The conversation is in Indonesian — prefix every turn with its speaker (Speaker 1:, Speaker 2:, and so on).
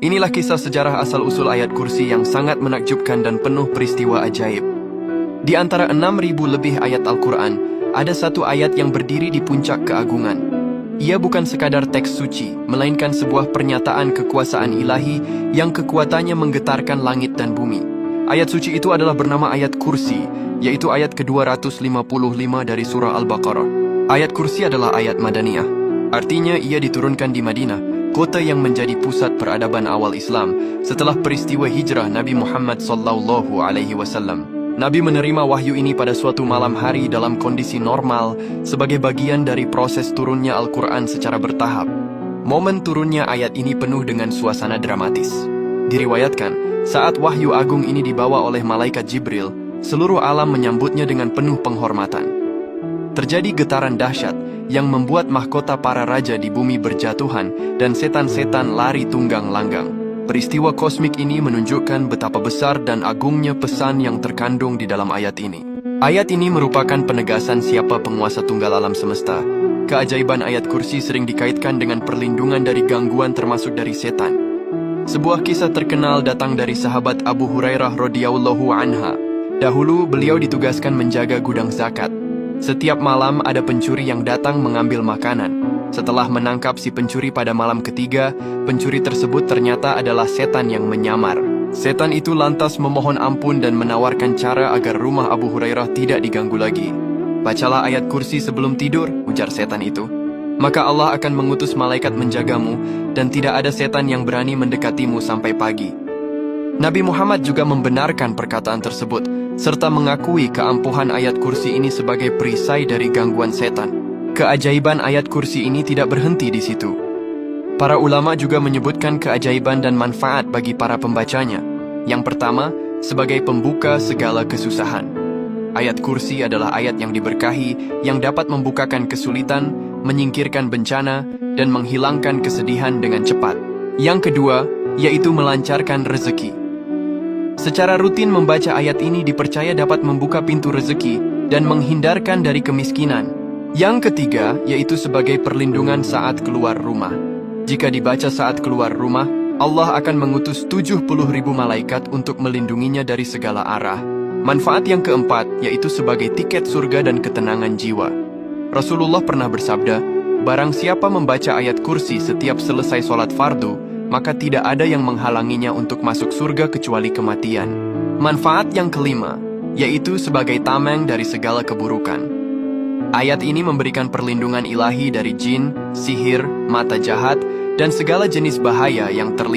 Speaker 1: Inilah kisah sejarah asal-usul ayat kursi yang sangat menakjubkan dan penuh peristiwa ajaib. Di antara 6.000 lebih ayat Al-Quran, ada satu ayat yang berdiri di puncak keagungan. Ia bukan sekadar teks suci, melainkan sebuah pernyataan kekuasaan ilahi yang kekuatannya menggetarkan langit dan bumi. Ayat suci itu adalah bernama ayat kursi, yaitu ayat ke-255 dari surah Al-Baqarah. Ayat kursi adalah ayat Madaniyah. Artinya ia diturunkan di Madinah, kota yang menjadi pusat peradaban awal Islam setelah peristiwa hijrah Nabi Muhammad SAW. Nabi menerima wahyu ini pada suatu malam hari dalam kondisi normal sebagai bagian dari proses turunnya Al-Quran secara bertahap. Momen turunnya ayat ini penuh dengan suasana dramatis. Diriwayatkan, saat wahyu agung ini dibawa oleh malaikat Jibril, seluruh alam menyambutnya dengan penuh penghormatan. Terjadi getaran dahsyat yang membuat mahkota para raja di bumi berjatuhan dan setan-setan lari tunggang langgang. Peristiwa kosmik ini menunjukkan betapa besar dan agungnya pesan yang terkandung di dalam ayat ini. Ayat ini merupakan penegasan siapa penguasa tunggal alam semesta. Keajaiban ayat kursi sering dikaitkan dengan perlindungan dari gangguan termasuk dari setan. Sebuah kisah terkenal datang dari sahabat Abu Hurairah radhiyallahu anha. Dahulu beliau ditugaskan menjaga gudang zakat. Setiap malam ada pencuri yang datang mengambil makanan. Setelah menangkap si pencuri pada malam ketiga, pencuri tersebut ternyata adalah setan yang menyamar. Setan itu lantas memohon ampun dan menawarkan cara agar rumah Abu Hurairah tidak diganggu lagi. Bacalah ayat kursi sebelum tidur, ujar setan itu. Maka Allah akan mengutus malaikat menjagamu, dan tidak ada setan yang berani mendekatimu sampai pagi. Nabi Muhammad juga membenarkan perkataan tersebut, serta mengakui keampuhan ayat kursi ini sebagai perisai dari gangguan setan. Keajaiban ayat kursi ini tidak berhenti di situ. Para ulama juga menyebutkan keajaiban dan manfaat bagi para pembacanya. Yang pertama, sebagai pembuka segala kesusahan. Ayat kursi adalah ayat yang diberkahi, yang dapat membukakan kesulitan, menyingkirkan bencana, dan menghilangkan kesedihan dengan cepat. Yang kedua, yaitu melancarkan rezeki. Secara rutin membaca ayat ini dipercaya dapat membuka pintu rezeki dan menghindarkan dari kemiskinan. Yang ketiga, yaitu sebagai perlindungan saat keluar rumah. Jika dibaca saat keluar rumah, Allah akan mengutus 70.000 malaikat untuk melindunginya dari segala arah. Manfaat yang keempat, yaitu sebagai tiket surga dan ketenangan jiwa. Rasulullah pernah bersabda, barang siapa membaca ayat kursi setiap selesai sholat fardu, maka tidak ada yang menghalanginya untuk masuk surga kecuali kematian. Manfaat yang kelima, yaitu sebagai tameng dari segala keburukan. Ayat ini memberikan perlindungan ilahi dari jin, sihir, mata jahat, dan segala jenis bahaya yang terlihat